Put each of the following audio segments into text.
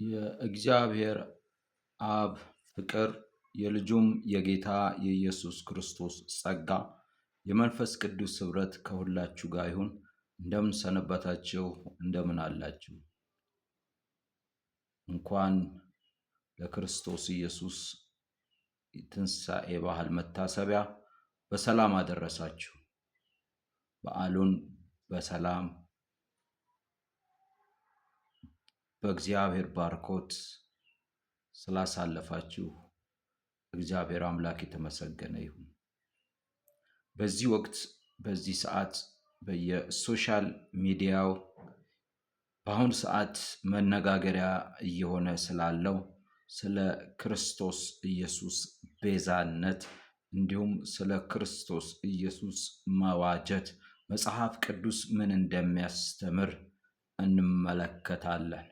የእግዚአብሔር አብ ፍቅር የልጁም የጌታ የኢየሱስ ክርስቶስ ጸጋ የመንፈስ ቅዱስ ኅብረት ከሁላችሁ ጋር ይሁን። እንደምን ሰነበታችሁ? እንደምን አላችሁ? እንኳን ለክርስቶስ ኢየሱስ ትንሣኤ በዓል መታሰቢያ በሰላም አደረሳችሁ። በዓሉን በሰላም በእግዚአብሔር ባርኮት ስላሳለፋችሁ እግዚአብሔር አምላክ የተመሰገነ ይሁን። በዚህ ወቅት በዚህ ሰዓት በየሶሻል ሚዲያው በአሁኑ ሰዓት መነጋገሪያ እየሆነ ስላለው ስለ ክርስቶስ ኢየሱስ ቤዛነት እንዲሁም ስለ ክርስቶስ ኢየሱስ መዋጀት መጽሐፍ ቅዱስ ምን እንደሚያስተምር እንመለከታለን።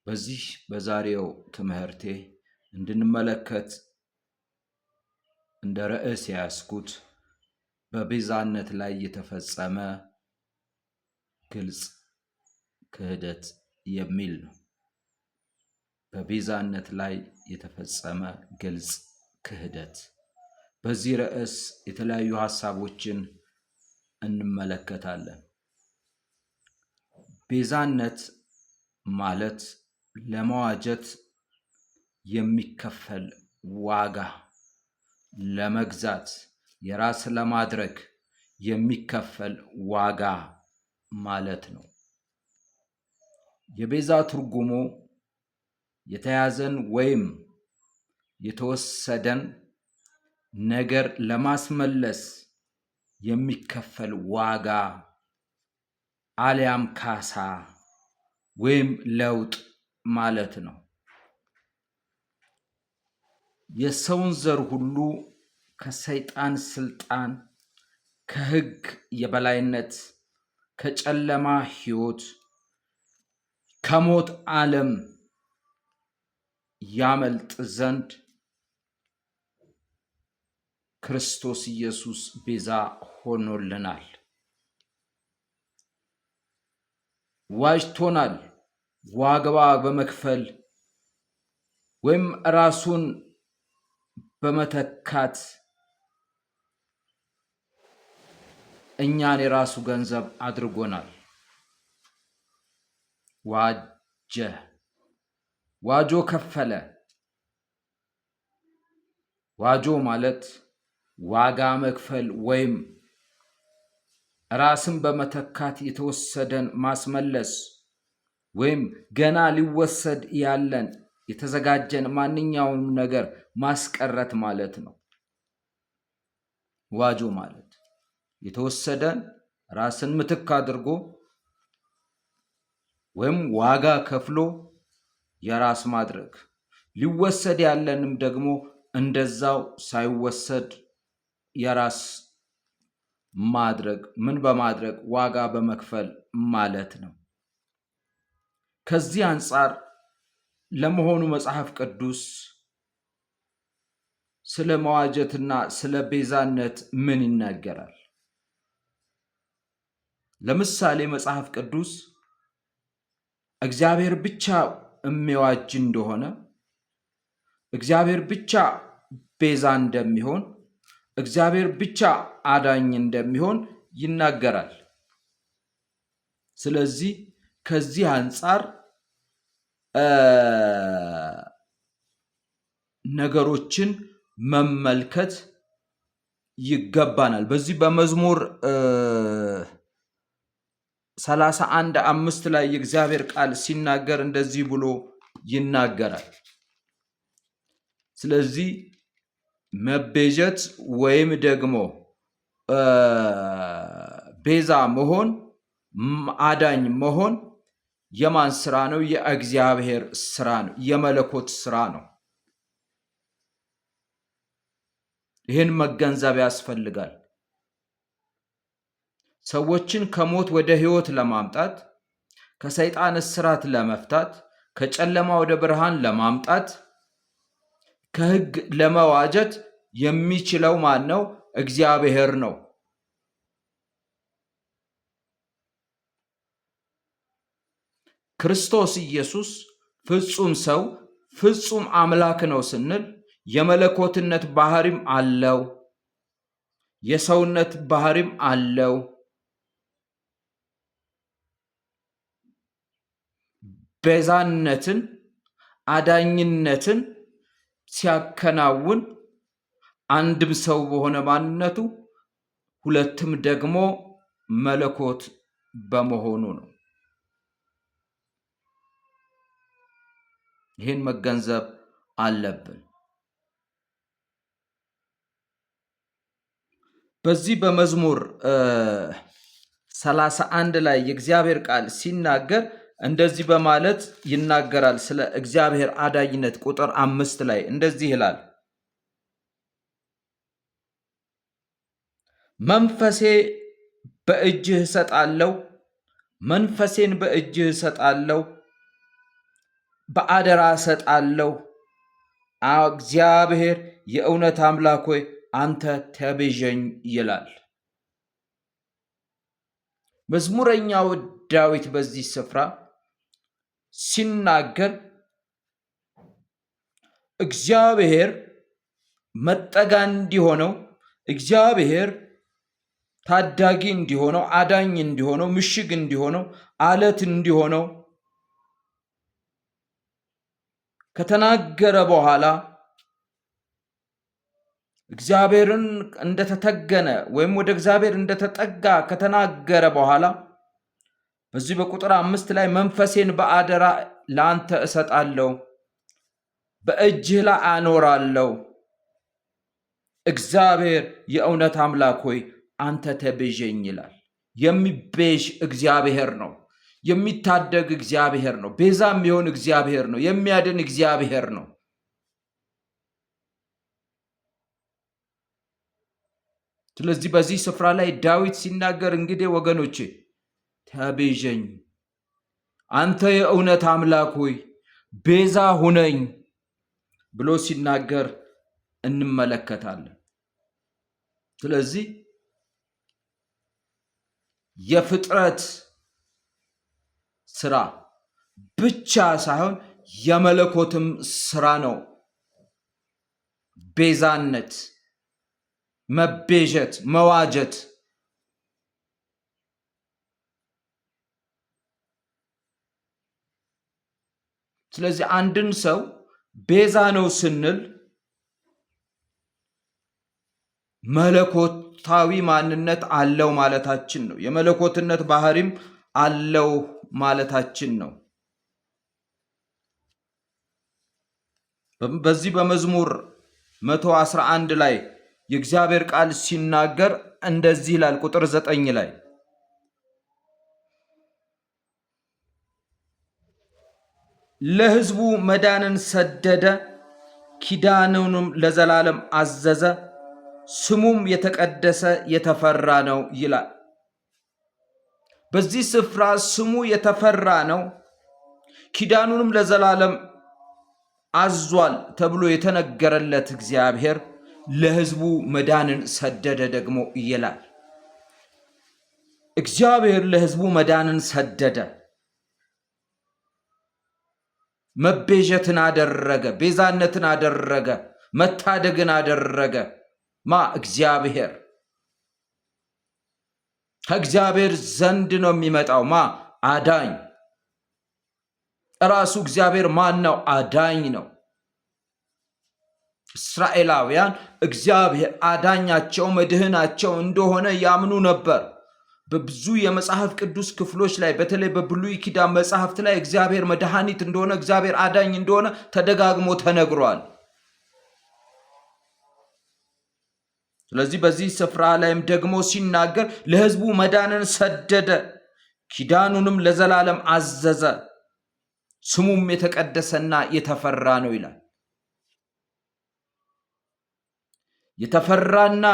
በዚህ በዛሬው ትምህርቴ እንድንመለከት እንደ ርዕስ ያስኩት በቤዛነት ላይ የተፈጸመ ግልጽ ክህደት የሚል ነው። በቤዛነት ላይ የተፈጸመ ግልጽ ክህደት። በዚህ ርዕስ የተለያዩ ሐሳቦችን እንመለከታለን። ቤዛነት ማለት ለመዋጀት የሚከፈል ዋጋ፣ ለመግዛት የራስ ለማድረግ የሚከፈል ዋጋ ማለት ነው። የቤዛ ትርጉሙ የተያዘን ወይም የተወሰደን ነገር ለማስመለስ የሚከፈል ዋጋ አልያም ካሳ ወይም ለውጥ ማለት ነው። የሰውን ዘር ሁሉ ከሰይጣን ስልጣን፣ ከሕግ የበላይነት፣ ከጨለማ ሕይወት፣ ከሞት ዓለም ያመልጥ ዘንድ ክርስቶስ ኢየሱስ ቤዛ ሆኖልናል። ዋጅቶናል። ዋጋ በመክፈል ወይም ራሱን በመተካት እኛን የራሱ ገንዘብ አድርጎናል። ዋጀ፣ ዋጆ ከፈለ። ዋጆ ማለት ዋጋ መክፈል ወይም ራስን በመተካት የተወሰደን ማስመለስ ወይም ገና ሊወሰድ ያለን የተዘጋጀን ማንኛውንም ነገር ማስቀረት ማለት ነው። ዋጆ ማለት የተወሰደን ራስን ምትክ አድርጎ ወይም ዋጋ ከፍሎ የራስ ማድረግ፣ ሊወሰድ ያለንም ደግሞ እንደዛው ሳይወሰድ የራስ ማድረግ። ምን በማድረግ? ዋጋ በመክፈል ማለት ነው። ከዚህ አንጻር ለመሆኑ መጽሐፍ ቅዱስ ስለ መዋጀትና ስለ ቤዛነት ምን ይናገራል? ለምሳሌ መጽሐፍ ቅዱስ እግዚአብሔር ብቻ የሚዋጅ እንደሆነ፣ እግዚአብሔር ብቻ ቤዛ እንደሚሆን፣ እግዚአብሔር ብቻ አዳኝ እንደሚሆን ይናገራል። ስለዚህ ከዚህ አንጻር ነገሮችን መመልከት ይገባናል። በዚህ በመዝሙር 31:5 ላይ የእግዚአብሔር ቃል ሲናገር እንደዚህ ብሎ ይናገራል። ስለዚህ መቤዠት ወይም ደግሞ ቤዛ መሆን፣ አዳኝ መሆን የማን ስራ ነው? የእግዚአብሔር ስራ ነው። የመለኮት ስራ ነው። ይህን መገንዘብ ያስፈልጋል። ሰዎችን ከሞት ወደ ሕይወት ለማምጣት፣ ከሰይጣን እስራት ለመፍታት፣ ከጨለማ ወደ ብርሃን ለማምጣት፣ ከሕግ ለመዋጀት የሚችለው ማን ነው? እግዚአብሔር ነው። ክርስቶስ ኢየሱስ ፍጹም ሰው ፍጹም አምላክ ነው ስንል የመለኮትነት ባህሪም አለው፣ የሰውነት ባህሪም አለው። ቤዛነትን አዳኝነትን ሲያከናውን አንድም ሰው በሆነ ማንነቱ ሁለትም ደግሞ መለኮት በመሆኑ ነው። ይህን መገንዘብ አለብን። በዚህ በመዝሙር 31 ላይ የእግዚአብሔር ቃል ሲናገር እንደዚህ በማለት ይናገራል። ስለ እግዚአብሔር አዳኝነት ቁጥር 5 ላይ እንደዚህ ይላል፣ መንፈሴ በእጅህ እሰጣለሁ፣ መንፈሴን በእጅህ እሰጣለሁ፣ በአደራ እሰጣለሁ። እግዚአብሔር የእውነት አምላክ ሆይ አንተ ተቤዠኝ ይላል። መዝሙረኛው ዳዊት በዚህ ስፍራ ሲናገር እግዚአብሔር መጠጋ እንዲሆነው፣ እግዚአብሔር ታዳጊ እንዲሆነው፣ አዳኝ እንዲሆነው፣ ምሽግ እንዲሆነው፣ አለት እንዲሆነው ከተናገረ በኋላ እግዚአብሔርን እንደተተገነ ወይም ወደ እግዚአብሔር እንደተጠጋ ከተናገረ በኋላ በዚህ በቁጥር 5 ላይ መንፈሴን በአደራ ለአንተ እሰጣለሁ፣ በእጅህ ላይ አኖራለሁ። እግዚአብሔር የእውነት አምላክ ሆይ አንተ ተቤዠኝ ይላል። የሚቤዥ እግዚአብሔር ነው። የሚታደግ እግዚአብሔር ነው። ቤዛ የሚሆን እግዚአብሔር ነው። የሚያድን እግዚአብሔር ነው። ስለዚህ በዚህ ስፍራ ላይ ዳዊት ሲናገር እንግዲህ ወገኖቼ ተቤዠኝ፣ አንተ የእውነት አምላክ ሆይ ቤዛ ሁነኝ ብሎ ሲናገር እንመለከታለን። ስለዚህ የፍጥረት ስራ ብቻ ሳይሆን የመለኮትም ስራ ነው ቤዛነት፣ መቤዠት፣ መዋጀት። ስለዚህ አንድን ሰው ቤዛ ነው ስንል መለኮታዊ ማንነት አለው ማለታችን ነው። የመለኮትነት ባህሪም አለው ማለታችን ነው። በዚህ በመዝሙር 111 ላይ የእግዚአብሔር ቃል ሲናገር እንደዚህ ይላል። ቁጥር 9 ላይ ለሕዝቡ መዳንን ሰደደ፣ ኪዳኑንም ለዘላለም አዘዘ፣ ስሙም የተቀደሰ የተፈራ ነው ይላል። በዚህ ስፍራ ስሙ የተፈራ ነው፣ ኪዳኑንም ለዘላለም አዟል ተብሎ የተነገረለት እግዚአብሔር ለሕዝቡ መዳንን ሰደደ ደግሞ ይላል። እግዚአብሔር ለሕዝቡ መዳንን ሰደደ፣ መቤዠትን አደረገ፣ ቤዛነትን አደረገ፣ መታደግን አደረገ። እግዚአብሔር ከእግዚአብሔር ዘንድ ነው የሚመጣው። አዳኝ ራሱ እግዚአብሔር ማን ነው? አዳኝ ነው። እስራኤላውያን እግዚአብሔር አዳኛቸው መድህናቸው እንደሆነ ያምኑ ነበር። በብዙ የመጽሐፍ ቅዱስ ክፍሎች ላይ በተለይ በብሉይ ኪዳን መጽሐፍት ላይ እግዚአብሔር መድኃኒት እንደሆነ፣ እግዚአብሔር አዳኝ እንደሆነ ተደጋግሞ ተነግሯል። ስለዚህ በዚህ ስፍራ ላይም ደግሞ ሲናገር ለሕዝቡ መዳንን ሰደደ፣ ኪዳኑንም ለዘላለም አዘዘ፣ ስሙም የተቀደሰና የተፈራ ነው ይላል። የተፈራና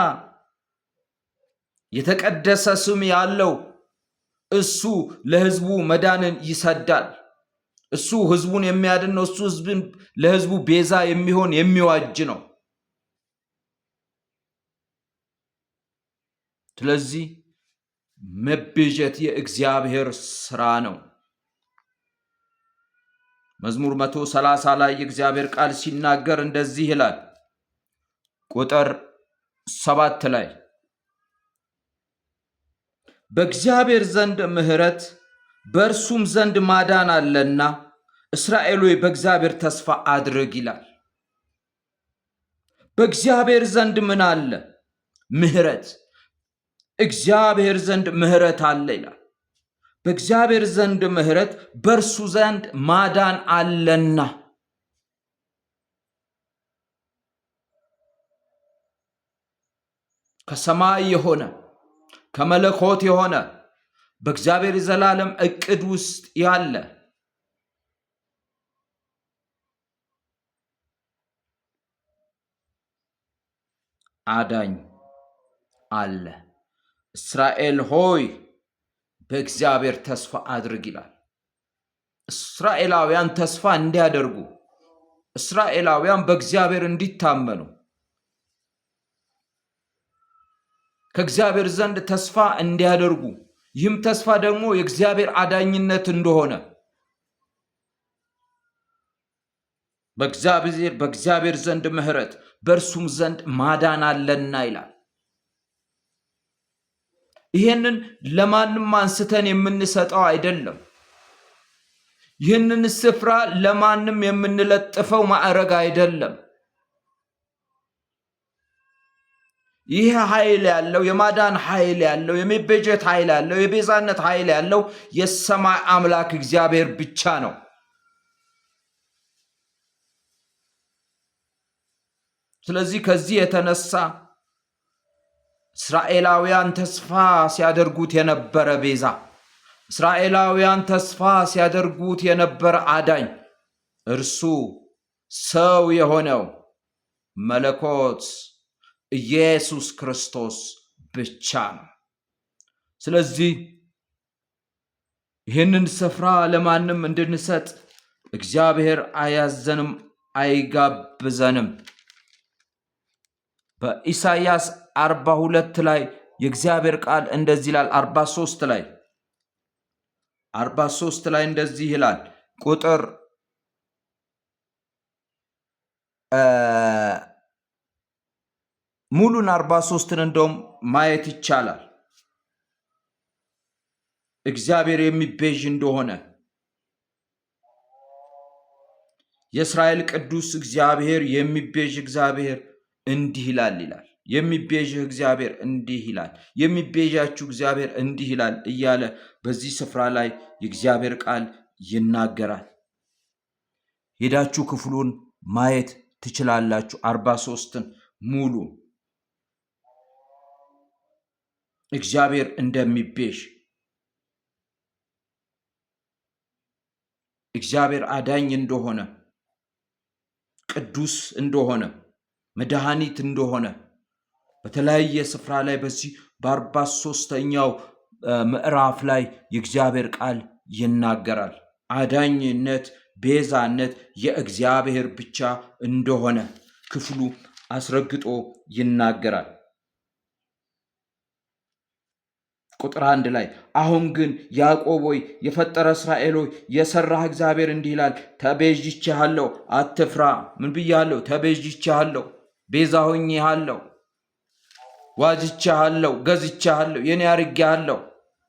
የተቀደሰ ስም ያለው እሱ ለሕዝቡ መዳንን ይሰዳል። እሱ ሕዝቡን የሚያድን ነው። እሱ ለሕዝቡ ቤዛ የሚሆን የሚዋጅ ነው። ስለዚህ መቤዠት የእግዚአብሔር ስራ ነው። መዝሙር 130 ላይ የእግዚአብሔር ቃል ሲናገር እንደዚህ ይላል። ቁጥር 7 ላይ በእግዚአብሔር ዘንድ ምሕረት በእርሱም ዘንድ ማዳን አለና እስራኤል ሆይ በእግዚአብሔር ተስፋ አድርግ ይላል። በእግዚአብሔር ዘንድ ምን አለ? ምሕረት። እግዚአብሔር ዘንድ ምሕረት አለ ይላል። በእግዚአብሔር ዘንድ ምሕረት በእርሱ ዘንድ ማዳን አለና። ከሰማይ የሆነ ከመለኮት የሆነ በእግዚአብሔር ዘላለም ዕቅድ ውስጥ ያለ አዳኝ አለ። እስራኤል ሆይ በእግዚአብሔር ተስፋ አድርግ ይላል። እስራኤላውያን ተስፋ እንዲያደርጉ፣ እስራኤላውያን በእግዚአብሔር እንዲታመኑ፣ ከእግዚአብሔር ዘንድ ተስፋ እንዲያደርጉ፣ ይህም ተስፋ ደግሞ የእግዚአብሔር እንደሆነ በእግዚአብሔር ዘንድ ምሕረት በእርሱም ዘንድ ማዳን አለና ይላል። ይህንን ለማንም አንስተን የምንሰጠው አይደለም። ይህንን ስፍራ ለማንም የምንለጥፈው ማዕረግ አይደለም። ይህ ኃይል ያለው የማዳን ኃይል ያለው የመቤዠት ኃይል ያለው የቤዛነት ኃይል ያለው የሰማይ አምላክ እግዚአብሔር ብቻ ነው። ስለዚህ ከዚህ የተነሳ እስራኤላውያን ተስፋ ሲያደርጉት የነበረ ቤዛ፣ እስራኤላውያን ተስፋ ሲያደርጉት የነበረ አዳኝ እርሱ ሰው የሆነው መለኮት ኢየሱስ ክርስቶስ ብቻ ነው። ስለዚህ ይህንን ስፍራ ለማንም እንድንሰጥ እግዚአብሔር አያዘንም፣ አይጋብዘንም። በኢሳይያስ 42 ላይ የእግዚአብሔር ቃል እንደዚህ ይላል። 43 ላይ እንደዚህ ይላል። ቁጥር ሙሉን 43ን እንደውም ማየት ይቻላል። እግዚአብሔር የሚቤዥ እንደሆነ የእስራኤል ቅዱስ እግዚአብሔር የሚቤዥ እግዚአብሔር እንዲህ ይላል የሚቤዥህ እግዚአብሔር እንዲህ ይላል፣ የሚቤዣችሁ እግዚአብሔር እንዲህ ይላል እያለ በዚህ ስፍራ ላይ የእግዚአብሔር ቃል ይናገራል። ሄዳችሁ ክፍሉን ማየት ትችላላችሁ። 43ን ሙሉ እግዚአብሔር እንደሚቤዥ፣ እግዚአብሔር አዳኝ እንደሆነ፣ ቅዱስ እንደሆነ፣ መድኃኒት እንደሆነ በተለያየ ስፍራ ላይ በዚህ በ43ኛው ምዕራፍ ላይ የእግዚአብሔር ቃል ይናገራል። አዳኝነት፣ ቤዛነት የእግዚአብሔር ብቻ እንደሆነ ክፍሉ አስረግጦ ይናገራል። ቁጥር 1 ላይ አሁን ግን ያዕቆብ ሆይ የፈጠረ እስራኤል ሆይ የሰራህ እግዚአብሔር እንዲህ ይላል፣ ተቤዥቼሃለሁ፣ አትፍራ። ምን ብያለሁ? ተቤዥቼሃለሁ፣ ቤዛ ሆኜሃለሁ፣ ዋጅቼሃለሁ፣ ገዝቼሃለሁ፣ የኔ አድርጌሃለሁ፣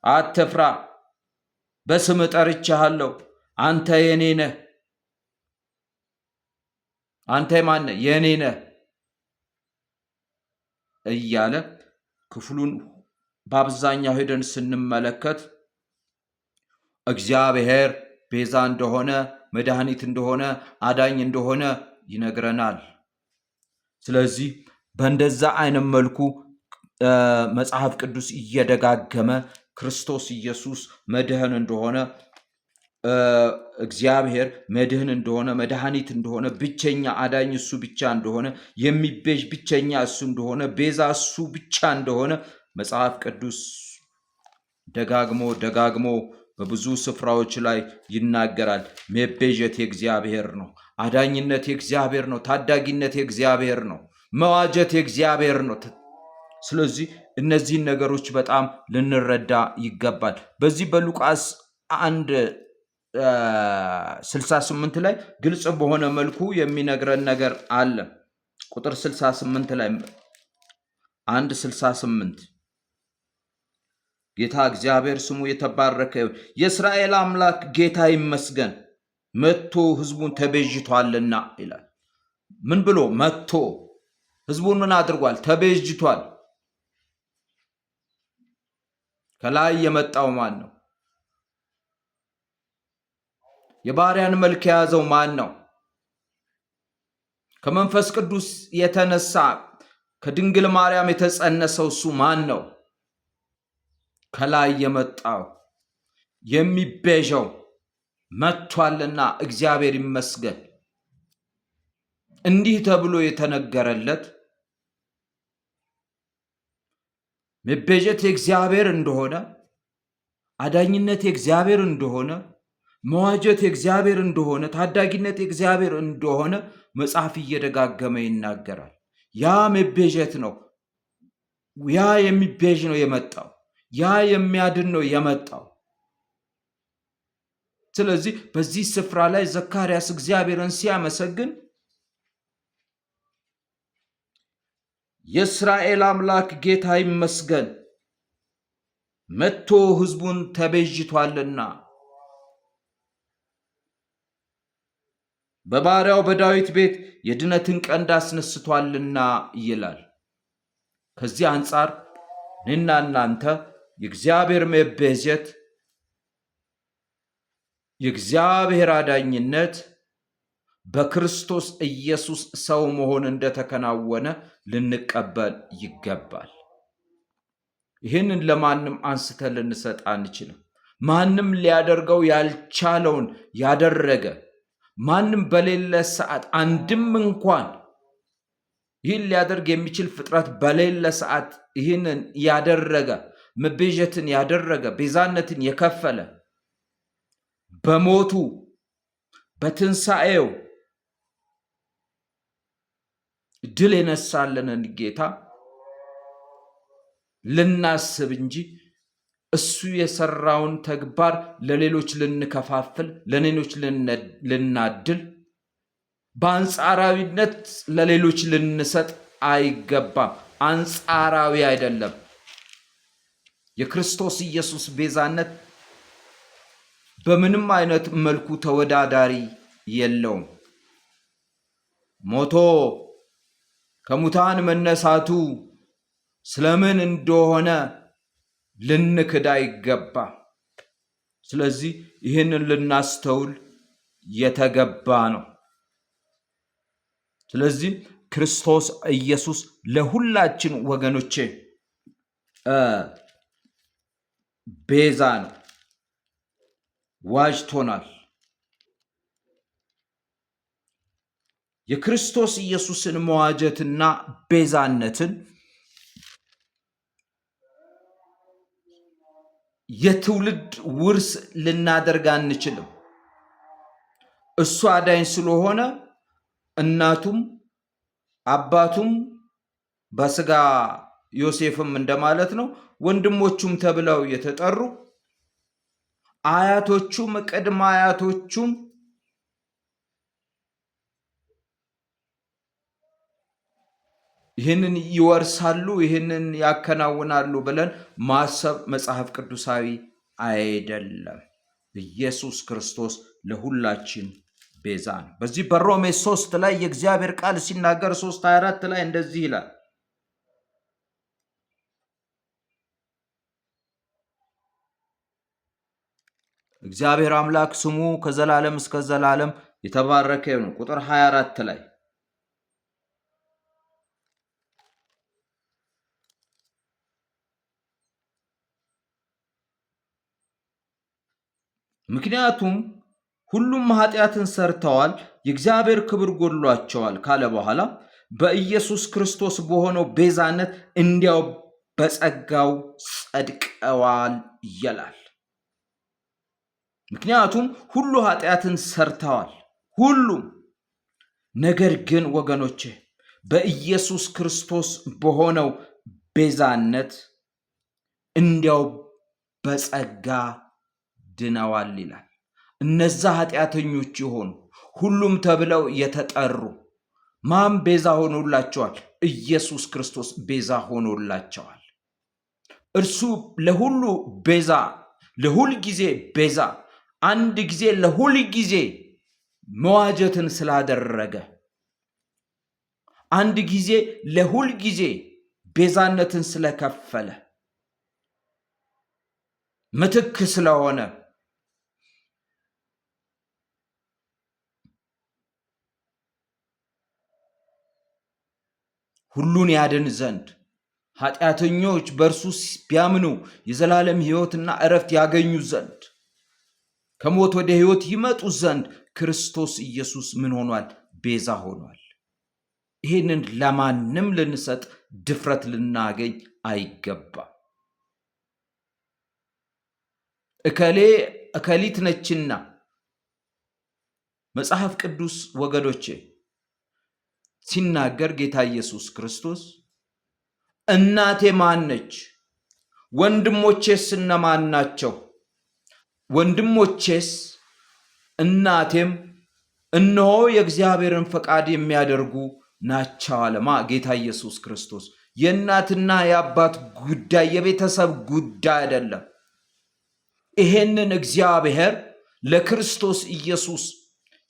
አትፍራ። በስም ጠርቼሃለሁ፣ አንተ የኔ ነህ። አንተ ማን ነህ? የኔ ነህ እያለ ክፍሉን በአብዛኛው ሄደን ስንመለከት እግዚአብሔር ቤዛ እንደሆነ፣ መድኃኒት እንደሆነ፣ አዳኝ እንደሆነ ይነግረናል። ስለዚህ በእንደዛ አይነት መልኩ መጽሐፍ ቅዱስ እየደጋገመ ክርስቶስ ኢየሱስ መድህን እንደሆነ፣ እግዚአብሔር መድህን እንደሆነ፣ መድኃኒት እንደሆነ፣ ብቸኛ አዳኝ እሱ ብቻ እንደሆነ፣ የሚቤዥ ብቸኛ እሱ እንደሆነ፣ ቤዛ እሱ ብቻ እንደሆነ መጽሐፍ ቅዱስ ደጋግሞ በብዙ ስፍራዎች ላይ ይናገራል። መቤዠት የእግዚአብሔር ነው። አዳኝነት የእግዚአብሔር ነው። ታዳጊነት የእግዚአብሔር ነው። መዋጀት የእግዚአብሔር ነው። ስለዚህ እነዚህን ነገሮች በጣም ልንረዳ ይገባል። በዚህ በሉቃስ 1 68 ላይ ግልጽ በሆነ መልኩ የሚነግረን ነገር አለ። ቁጥር 68 ላይ 1:68 ጌታ እግዚአብሔር ስሙ የተባረከ ይሁን። የእስራኤል አምላክ ጌታ ይመስገን መጥቶ ህዝቡን ተቤዥቷልና ይላል። ምን ብሎ መጥቶ ህዝቡን ምን አድርጓል? ተቤዥቷል። ከላይ የመጣው ማን ነው? የባሪያን መልክ የያዘው ማን ነው? ከመንፈስ ቅዱስ የተነሳ ከድንግል ማርያም የተጸነሰው እሱ ማን ነው? ከላይ የመጣው የሚቤዠው መጥቷልና እግዚአብሔር ይመስገን። እንዲህ ተብሎ የተነገረለት መቤዠት የእግዚአብሔር እንደሆነ፣ አዳኝነት የእግዚአብሔር እንደሆነ፣ መዋጀት የእግዚአብሔር እንደሆነ፣ ታዳጊነት የእግዚአብሔር እንደሆነ መጽሐፍ እየደጋገመ ይናገራል። ያ መቤዠት ነው። ያ የሚቤዥ ነው የመጣው። ያ የሚያድን ነው የመጣው። ስለዚህ በዚህ ስፍራ ላይ ዘካርያስ እግዚአብሔርን ሲያመሰግን የእስራኤል አምላክ ጌታ ይመስገን መጥቶ ህዝቡን ተቤዥቷልና በባሪያው በዳዊት ቤት የድነትን ቀንድ አስነስቷልና ይላል። ከዚህ አንጻር እኔና እናንተ የእግዚአብሔር መቤዠት፣ የእግዚአብሔር አዳኝነት በክርስቶስ ኢየሱስ ሰው መሆን እንደተከናወነ ልንቀበል ይገባል። ይህንን ለማንም አንስተን ልንሰጥ አንችልም። ማንም ሊያደርገው ያልቻለውን ያደረገ፣ ማንም በሌለ ሰዓት አንድም እንኳን ይህን ሊያደርግ የሚችል ፍጥረት በሌለ ሰዓት ይህንን ያደረገ፣ መቤዠትን ያደረገ፣ ቤዛነትን የከፈለ፣ በሞቱ በትንሣኤው ድል የነሳልንን ጌታ ልናስብ እንጂ እሱ የሰራውን ተግባር ለሌሎች ልንከፋፍል፣ ለሌሎች ልናድል፣ በአንጻራዊነት ለሌሎች ልንሰጥ አይገባም። አንጻራዊ አይደለም። የክርስቶስ ኢየሱስ ቤዛነት በምንም አይነት መልኩ ተወዳዳሪ የለውም። ሞቶ ከሙታን መነሳቱ ስለምን እንደሆነ ልንክድ አይገባም። ስለዚህ ይህንን ልናስተውል የተገባ ነው። ስለዚህ ክርስቶስ ኢየሱስ ለሁላችን ወገኖቼ ቤዛ ነው፣ ዋጅቶናል። የክርስቶስ ኢየሱስን መዋጀትና ቤዛነትን የትውልድ ውርስ ልናደርግ አንችልም። እሱ አዳኝ ስለሆነ እናቱም አባቱም በስጋ ዮሴፍም እንደማለት ነው፣ ወንድሞቹም ተብለው የተጠሩ አያቶቹም ቅድመ አያቶቹም ይህንን ይወርሳሉ፣ ይህንን ያከናውናሉ ብለን ማሰብ መጽሐፍ ቅዱሳዊ አይደለም። ኢየሱስ ክርስቶስ ለሁላችን ቤዛ ነው። በዚህ በሮሜ 3 ላይ የእግዚአብሔር ቃል ሲናገር 3:24 ላይ እንደዚህ ይላል፣ እግዚአብሔር አምላክ ስሙ ከዘላለም እስከ ዘላለም የተባረከ ይሁን። ቁጥር 24 ላይ ምክንያቱም ሁሉም ኃጢአትን ሰርተዋል የእግዚአብሔር ክብር ጎድሏቸዋል ካለ በኋላ በኢየሱስ ክርስቶስ በሆነው ቤዛነት እንዲያው በጸጋው ጸድቀዋል ይላል። ምክንያቱም ሁሉ ኃጢአትን ሰርተዋል፣ ሁሉም። ነገር ግን ወገኖቼ በኢየሱስ ክርስቶስ በሆነው ቤዛነት እንዲያው በጸጋ ድነዋል ይላል። እነዛ ኃጢአተኞች የሆኑ ሁሉም ተብለው የተጠሩ ማን ቤዛ ሆኖላቸዋል? ኢየሱስ ክርስቶስ ቤዛ ሆኖላቸዋል። እርሱ ለሁሉ ቤዛ፣ ለሁል ጊዜ ቤዛ፣ አንድ ጊዜ ለሁል ጊዜ መዋጀትን ስላደረገ፣ አንድ ጊዜ ለሁል ጊዜ ቤዛነትን ስለከፈለ፣ ምትክ ስለሆነ ሁሉን ያድን ዘንድ ኃጢአተኞች በእርሱ ቢያምኑ የዘላለም ሕይወትና ዕረፍት ያገኙ ዘንድ ከሞት ወደ ሕይወት ይመጡ ዘንድ ክርስቶስ ኢየሱስ ምን ሆኗል? ቤዛ ሆኗል። ይህንን ለማንም ልንሰጥ ድፍረት ልናገኝ አይገባም። እከሌ እከሊት ነችና መጽሐፍ ቅዱስ ወገኖቼ ሲናገር ጌታ ኢየሱስ ክርስቶስ እናቴ ማን ነች? ወንድሞቼስ እነማን ናቸው? ወንድሞቼስ እናቴም እነሆ የእግዚአብሔርን ፈቃድ የሚያደርጉ ናቸው አለማ ጌታ ኢየሱስ ክርስቶስ። የእናትና የአባት ጉዳይ የቤተሰብ ጉዳይ አይደለም። ይሄንን እግዚአብሔር ለክርስቶስ ኢየሱስ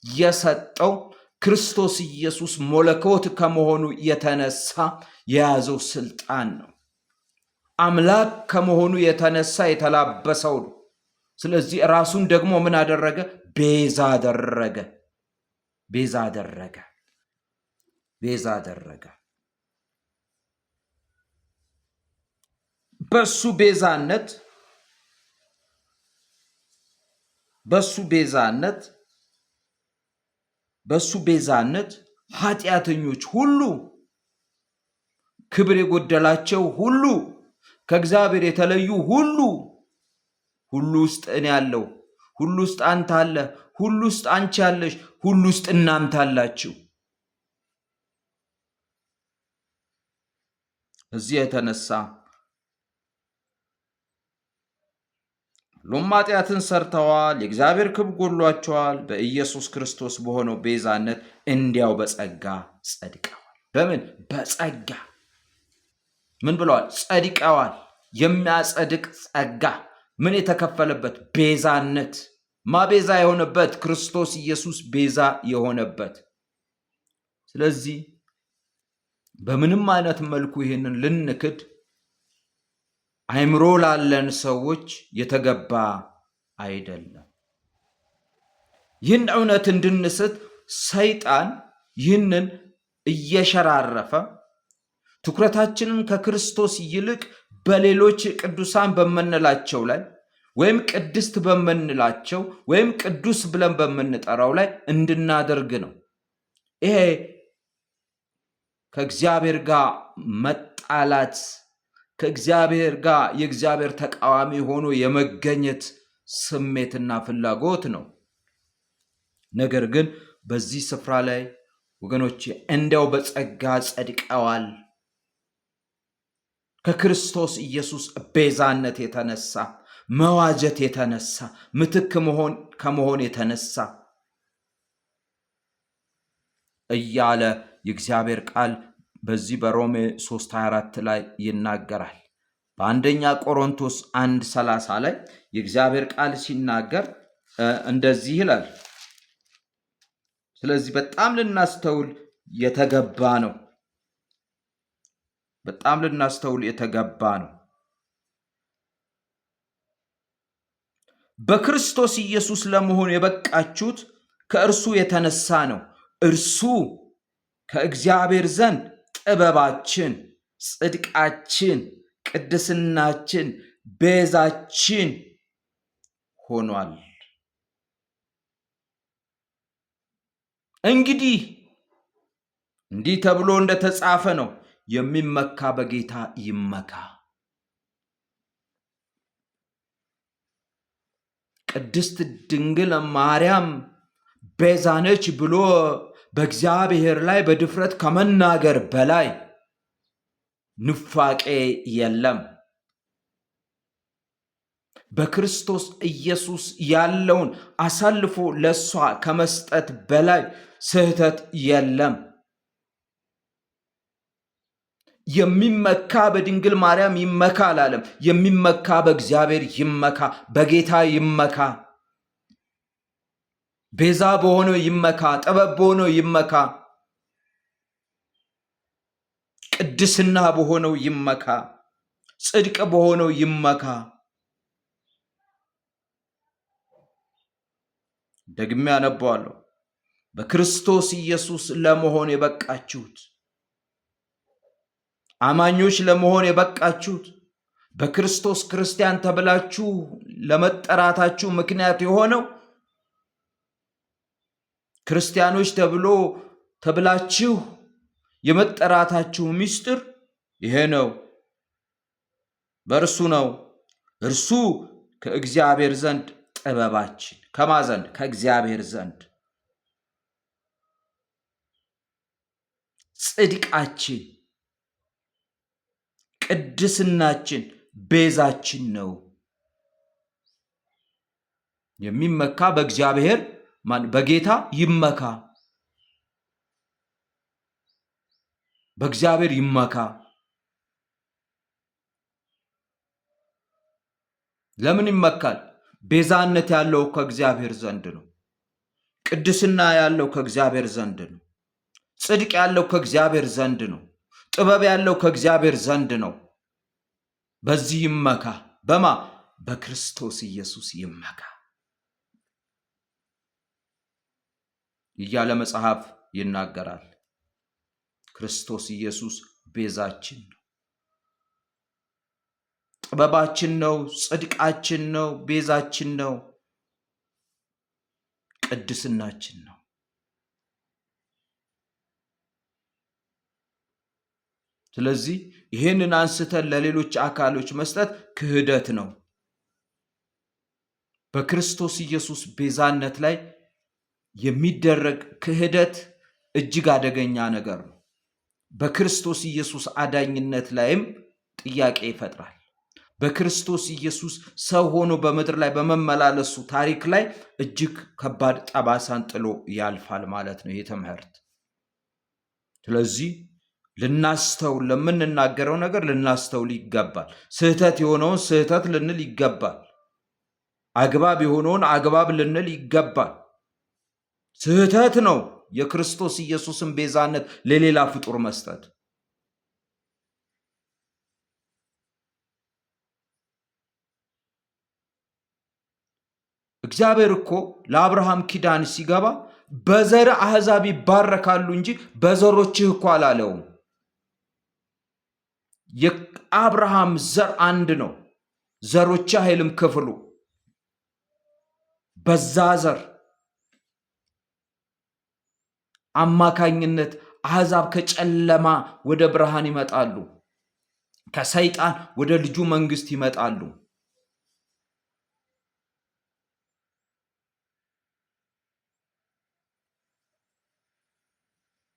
የሰጠው ክርስቶስ ኢየሱስ መለኮት ከመሆኑ የተነሳ የያዘው ስልጣን ነው። አምላክ ከመሆኑ የተነሳ የተላበሰው ነው። ስለዚህ ራሱን ደግሞ ምን አደረገ? ቤዛ አደረገ። ቤዛ አደረገ። ቤዛ አደረገ። በሱ ቤዛነት በሱ ቤዛነት ኃጢአተኞች ሁሉ፣ ክብር የጎደላቸው ሁሉ፣ ከእግዚአብሔር የተለዩ ሁሉ ውስጥ እኔ ያለው፣ ሁሉ ውስጥ አንተ አለ፣ ሁሉ ውስጥ አንቺ ያለሽ፣ ሁሉ ውስጥ እናንተ አላችሁ። እዚህ የተነሳ ሁሉም ኃጢአትን ሰርተዋል፣ የእግዚአብሔር ክብር ጎድሏቸዋል፣ በኢየሱስ ክርስቶስ በሆነው ቤዛነት እንዲያው በጸጋ ጸድቀዋል። በምን? በጸጋ ምን ብለዋል? ጸድቀዋል። የሚያጸድቅ ጸጋ ምን የተከፈለበት? ቤዛነት። ቤዛ የሆነበት? ክርስቶስ ኢየሱስ ቤዛ የሆነበት። ስለዚህ በምንም አይነት መልኩ ይህንን ልንክድ አይምሮ ላለን ሰዎች የተገባ አይደለም። ይህን እውነት እንድንስት ሰይጣን ይህንን እየሸራረፈ ትኩረታችንን ከክርስቶስ ይልቅ በሌሎች ቅዱሳን በምንላቸው ላይ ወይም ቅድስት በምንላቸው ወይም ቅዱስ ብለን በምንጠራው ላይ እንድናደርግ ነው። ይሄ ከእግዚአብሔር ጋር መጣላት፣ ከእግዚአብሔር ጋር የእግዚአብሔር ተቃዋሚ ሆኖ የመገኘት ስሜትና ፍላጎት ነው። ነገር ግን በዚህ ስፍራ ላይ ወገኖቼ እንዲያው በጸጋ ጸድቀዋል። ከክርስቶስ ኢየሱስ ቤዛነት የተነሳ፣ መዋጀት የተነሳ፣ ምትክ ከመሆን የተነሳ እያለ የእግዚአብሔር ቃል በዚህ በሮሜ 3:24 ላይ ይናገራል። በአንደኛ ቆሮንቶስ 1:30 ላይ የእግዚአብሔር ቃል ሲናገር እንደዚህ ይላል። ስለዚህ በጣም ልናስተውል የተገባ ነው። በጣም ልናስተውል የተገባ ነው። በክርስቶስ ኢየሱስ ለመሆን የበቃችሁት ከእርሱ የተነሳ ነው። እርሱ ከእግዚአብሔር ዘንድ ጥበባችን፣ ጽድቃችን፣ ቅድስናችን፣ ቤዛችን ሆኗል። እንግዲህ እንዲህ ተብሎ እንደተጻፈ ነው፣ የሚመካ በጌታ ይመካ። ቅድስት ድንግል ማርያም ቤዛነች ብሎ በእግዚአብሔር ላይ በድፍረት ከመናገር በላይ ንፋቄ የለም። በክርስቶስ ኢየሱስ ያለውን አሳልፎ ለሷ ከመስጠት በላይ ስህተት የለም። የሚመካ በድንግል ማርያም ይመካ አላለም። የሚመካ በእግዚአብሔር ይመካ፣ በጌታ ይመካ፣ ቤዛ በሆነው ይመካ፣ ጥበብ በሆነው ይመካ፣ ቅድስና በሆነው ይመካ፣ ጽድቅ በሆነው ይመካ። ደግሜ ያነባዋለሁ። በክርስቶስ ኢየሱስ ለመሆን የበቃችሁት፣ አማኞች ለመሆን የበቃችሁት፣ በክርስቶስ ክርስቲያን ተብላችሁ ለመጠራታችሁ ምክንያት የሆነው ክርስቲያኖች ተብላችሁ የመጠራታችሁ ምስጢር ይሄ ነው። በእርሱ ነው። እርሱ ከእግዚአብሔር ዘንድ ጥበባችን፣ ከማን ዘንድ? ከእግዚአብሔር ዘንድ ጽድቃችን፣ ቅድስናችን፣ ቤዛችን ነው። የሚመካ በእግዚአብሔር በጌታ ይመካ፣ በእግዚአብሔር ይመካ። ለምን ይመካል? ቤዛነት ያለው ከእግዚአብሔር ዘንድ ነው። ቅድስና ያለው ከእግዚአብሔር ዘንድ ነው። ጽድቅ ያለው ከእግዚአብሔር ዘንድ ነው። ጥበብ ያለው ከእግዚአብሔር ዘንድ ነው። በዚህ ይመካ። በማ? በክርስቶስ ኢየሱስ ይመካ እያለ መጽሐፍ ይናገራል። ክርስቶስ ኢየሱስ ቤዛችን ነው፣ ጥበባችን ነው፣ ጽድቃችን ነው፣ ቤዛችን ነው፣ ቅድስናችን ነው። ስለዚህ ይህንን አንስተን ለሌሎች አካሎች መስጠት ክህደት ነው። በክርስቶስ ኢየሱስ ቤዛነት ላይ የሚደረግ ክህደት እጅግ አደገኛ ነገር ነው። በክርስቶስ ኢየሱስ አዳኝነት ላይም ጥያቄ ይፈጥራል። በክርስቶስ ኢየሱስ ሰው ሆኖ በምድር ላይ በመመላለሱ ታሪክ ላይ እጅግ ከባድ ጠባሳን ጥሎ ያልፋል ማለት ነው ይህ ትምህርት። ስለዚህ ልናስተውል፣ ለምንናገረው ነገር ልናስተውል ይገባል። ስህተት የሆነውን ስህተት ልንል ይገባል። አግባብ የሆነውን አግባብ ልንል ይገባል። ስህተት ነው የክርስቶስ ኢየሱስን ቤዛነት ለሌላ ፍጡር መስጠት። እግዚአብሔር እኮ ለአብርሃም ኪዳን ሲገባ በዘር አሕዛብ ይባረካሉ እንጂ በዘሮችህ እኮ አላለውም። የአብርሃም ዘር አንድ ነው። ዘሮች አይልም ክፍሉ። በዛ ዘር አማካኝነት አሕዛብ ከጨለማ ወደ ብርሃን ይመጣሉ፣ ከሰይጣን ወደ ልጁ መንግስት ይመጣሉ።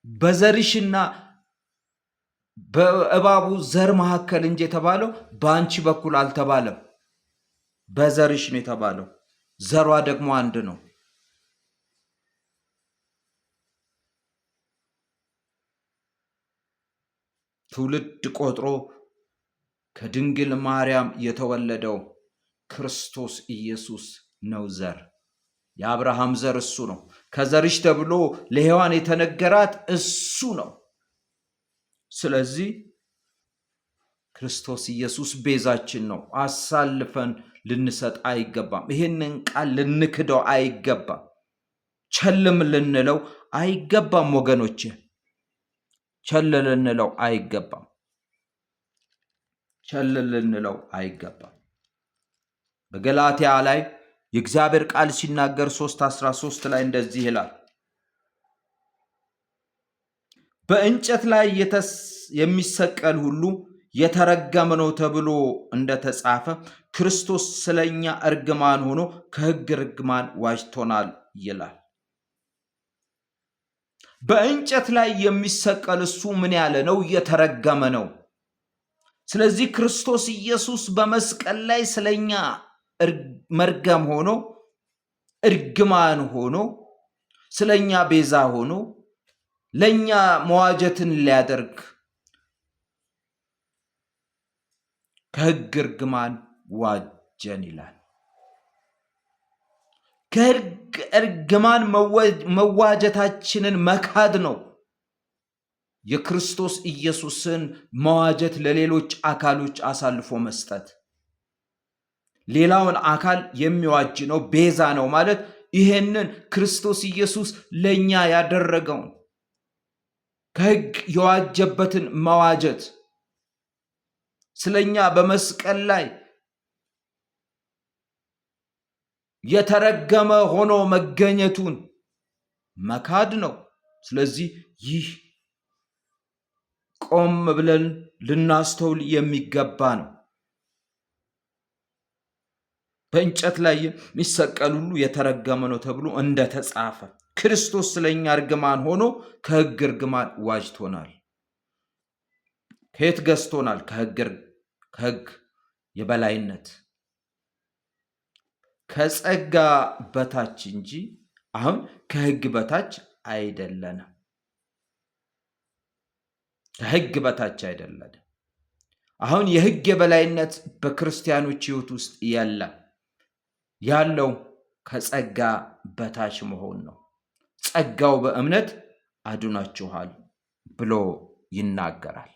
በዘርሽና በእባቡ ዘር መካከል እንጂ የተባለው በአንቺ በኩል አልተባለም። በዘርሽ ነው የተባለው። ዘሯ ደግሞ አንድ ነው። ትውልድ ቆጥሮ ከድንግል ማርያም የተወለደው ክርስቶስ ኢየሱስ ነው ዘር። የአብርሃም ዘር እሱ ነው። ከዘርሽ ተብሎ ለሔዋን የተነገራት እሱ ነው። ስለዚህ ክርስቶስ ኢየሱስ ቤዛችን ነው። አሳልፈን ልንሰጥ አይገባም። ይህንን ቃል ልንክደው አይገባም። ቸልም ልንለው አይገባም ወገኖቼ፣ ቸል ልንለው አይገባም። ቸል ልንለው አይገባም። በገላትያ ላይ የእግዚአብሔር ቃል ሲናገር 3:13 ላይ እንደዚህ ይላል፣ በእንጨት ላይ የሚሰቀል ሁሉ የተረገመ ነው ተብሎ እንደተጻፈ ክርስቶስ ስለኛ እርግማን ሆኖ ከሕግ ርግማን ዋጅቶናል ይላል። በእንጨት ላይ የሚሰቀል እሱ ምን ያለ ነው? የተረገመ ነው። ስለዚህ ክርስቶስ ኢየሱስ በመስቀል ላይ ስለኛ መርገም ሆኖ እርግማን ሆኖ ስለኛ ቤዛ ሆኖ ለኛ መዋጀትን ሊያደርግ ከሕግ እርግማን ዋጀን ይላል። ከሕግ እርግማን መዋጀታችንን መካድ ነው የክርስቶስ ኢየሱስን መዋጀት ለሌሎች አካሎች አሳልፎ መስጠት። ሌላውን አካል የሚዋጅ ነው፣ ቤዛ ነው ማለት ይሄንን ክርስቶስ ኢየሱስ ለኛ ያደረገውን ከሕግ የዋጀበትን መዋጀት ስለኛ በመስቀል ላይ የተረገመ ሆኖ መገኘቱን መካድ ነው። ስለዚህ ይህ ቆም ብለን ልናስተውል የሚገባ ነው። በእንጨት ላይ የሚሰቀል ሁሉ የተረገመ ነው ተብሎ እንደተጻፈ ክርስቶስ ስለኛ እርግማን ሆኖ ከሕግ እርግማን ዋጅቶናል። ከየት ገዝቶናል? ከሕግ የበላይነት ከጸጋ በታች እንጂ አሁን ከሕግ በታች አይደለንም። ከሕግ በታች አይደለንም። አሁን የሕግ የበላይነት በክርስቲያኖች ሕይወት ውስጥ የለም። ያለው ከጸጋ በታች መሆን ነው። ጸጋው በእምነት አድኗችኋል ብሎ ይናገራል።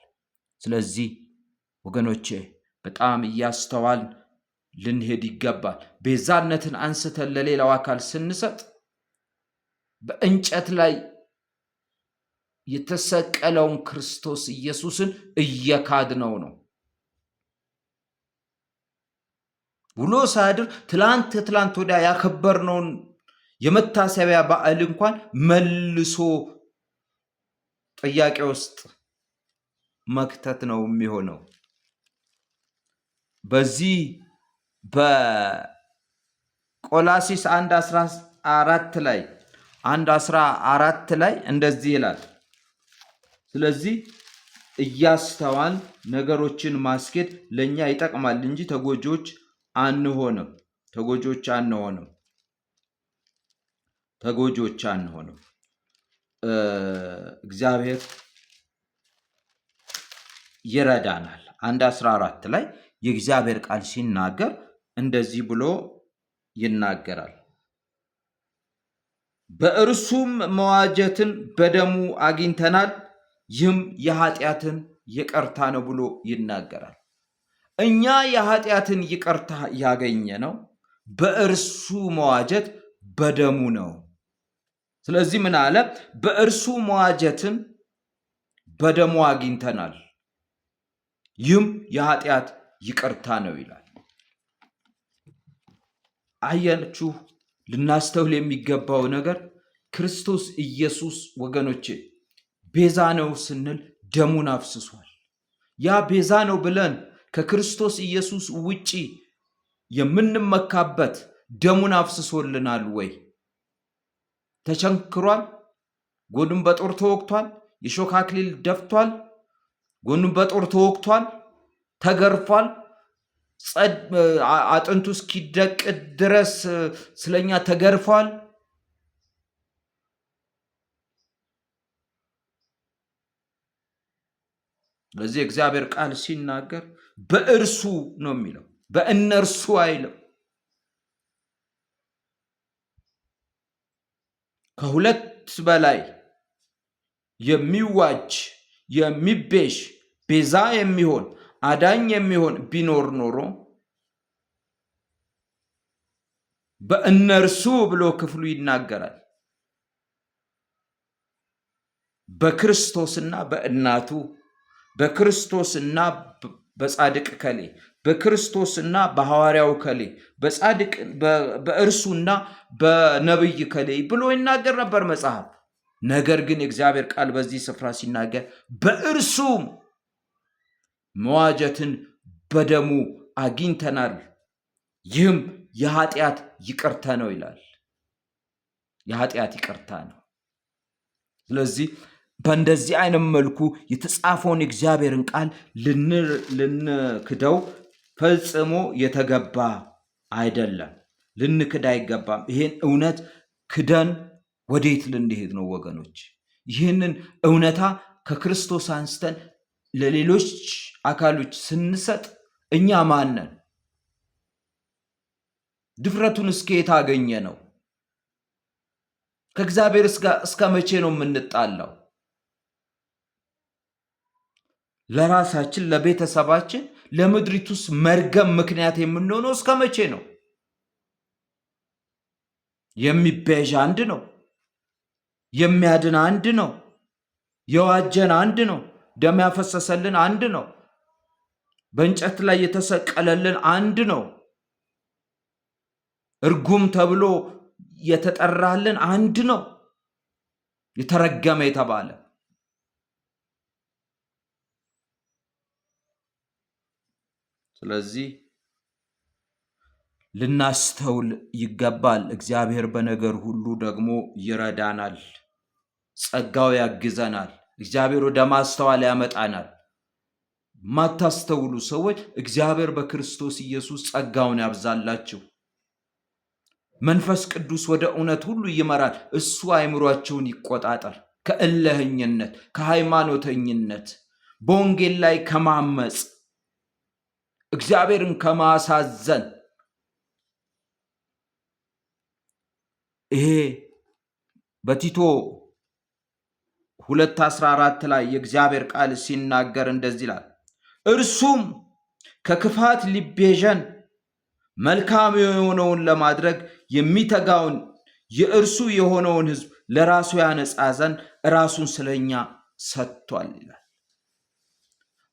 ስለዚህ ወገኖቼ በጣም እያስተዋል ልንሄድ ይገባል። ቤዛነትን አንስተን ለሌላው አካል ስንሰጥ በእንጨት ላይ የተሰቀለውን ክርስቶስ ኢየሱስን እየካድነው ነው። ውሎ ሳያድር ትላንት ወዲያ ያከበርነውን የመታሰቢያ በዓል እንኳን መልሶ ጥያቄ ውስጥ መክተት ነው የሚሆነው። በዚህ በቆላሲስ 1:14 ላይ እንደዚህ ይላል። ስለዚህ እያስተዋል ነገሮችን ማስኬድ ለኛ ይጠቅማል እንጂ ተጎጆች አንሆንም። እግዚአብሔር ይረዳናል። 1:14 ላይ የእግዚአብሔር ቃል ሲናገር እንደዚህ ብሎ ይናገራል። በእርሱም መዋጀትን በደሙ አግኝተናል፣ ይህም የኃጢአትን ይቅርታ ነው ብሎ ይናገራል። እኛ የኃጢአትን ይቅርታ ያገኘ ነው በእርሱ መዋጀት በደሙ ነው። ስለዚህ ምን አለ? በእርሱ መዋጀትን በደሙ አግኝተናል፣ ይህም የኃጢአት ይቅርታ ነው ይላል። አያችሁ፣ ልናስተውል የሚገባው ነገር ክርስቶስ ኢየሱስ ወገኖቼ ቤዛ ነው ስንል ደሙን አፍስሷል። ያ ቤዛ ነው ብለን ከክርስቶስ ኢየሱስ ውጪ የምንመካበት ደሙን አፍስሶልናል ወይ? ተቸንክሯል፣ ጎኑን በጦር ተወግቷል፣ የሾህ አክሊል ደፍቷል፣ ጎኑን በጦር ተወግቷል፣ ተገርፏል፣ አጥንቱ እስኪደቅ ድረስ ስለኛ ተገርፏል። ስለዚህ እግዚአብሔር ቃል ሲናገር በእርሱ ነው የሚለው፣ በእነርሱ አይልም። ከሁለት በላይ የሚዋጅ የሚቤዥ ቤዛ የሚሆን አዳኝ የሚሆን ቢኖር ኖሮ በእነርሱ ብሎ ክፍሉ ይናገራል። በክርስቶስና በእናቱ፣ በክርስቶስና በጻድቅ ከሌ፣ በክርስቶስና በሐዋርያው ከሌ፣ በእርሱና በነብይ ከሌ ብሎ ይናገር ነበር መጽሐፍ። ነገር ግን የእግዚአብሔር ቃል በዚህ ስፍራ ሲናገር በእርሱም መዋጀትን በደሙ አግኝተናል፣ ይህም የኃጢአት ይቅርታ ነው ይላል። የኃጢአት ይቅርታ ነው። ስለዚህ በእንደዚህ አይነት መልኩ የተጻፈውን የእግዚአብሔርን ቃል ልንክደው ፈጽሞ የተገባ አይደለም። ልንክድ አይገባም። ይሄን እውነት ክደን ወዴት ልንሄድ ነው ወገኖች? ይህንን እውነታ ከክርስቶስ አንስተን ለሌሎች አካሎች ስንሰጥ እኛ ማነን? ድፍረቱን እስከ የት አገኘ ነው? ከእግዚአብሔር እስከ መቼ ነው የምንጣላው? ለራሳችን፣ ለቤተሰባችን፣ ለምድሪቱስ መርገም ምክንያት የምንሆነው እስከ መቼ ነው? የሚቤዥ አንድ ነው። የሚያድን አንድ ነው። የዋጀን አንድ ነው። ደም ያፈሰሰልን አንድ ነው። በእንጨት ላይ የተሰቀለልን አንድ ነው። እርጉም ተብሎ የተጠራልን አንድ ነው። የተረገመ የተባለ። ስለዚህ ልናስተውል ይገባል። እግዚአብሔር በነገር ሁሉ ደግሞ ይረዳናል። ጸጋው ያግዘናል። እግዚአብሔር ወደ ማስተዋል ያመጣናል። ማታስተውሉ ሰዎች እግዚአብሔር በክርስቶስ ኢየሱስ ጸጋውን ያብዛላችሁ። መንፈስ ቅዱስ ወደ እውነት ሁሉ ይመራል። እሱ አእምሯቸውን ይቆጣጠር። ከእልህኝነት፣ ከሃይማኖተኝነት፣ በወንጌል ላይ ከማመፅ፣ እግዚአብሔርን ከማሳዘን ይሄ በቲቶ 2:14 ላይ የእግዚአብሔር ቃል ሲናገር እንደዚህ ይላል፣ እርሱም ከክፋት ሊቤዠን መልካም የሆነውን ለማድረግ የሚተጋውን የእርሱ የሆነውን ሕዝብ ለራሱ ያነጻ ዘንድ ራሱን ስለኛ ሰጥቷል ይላል።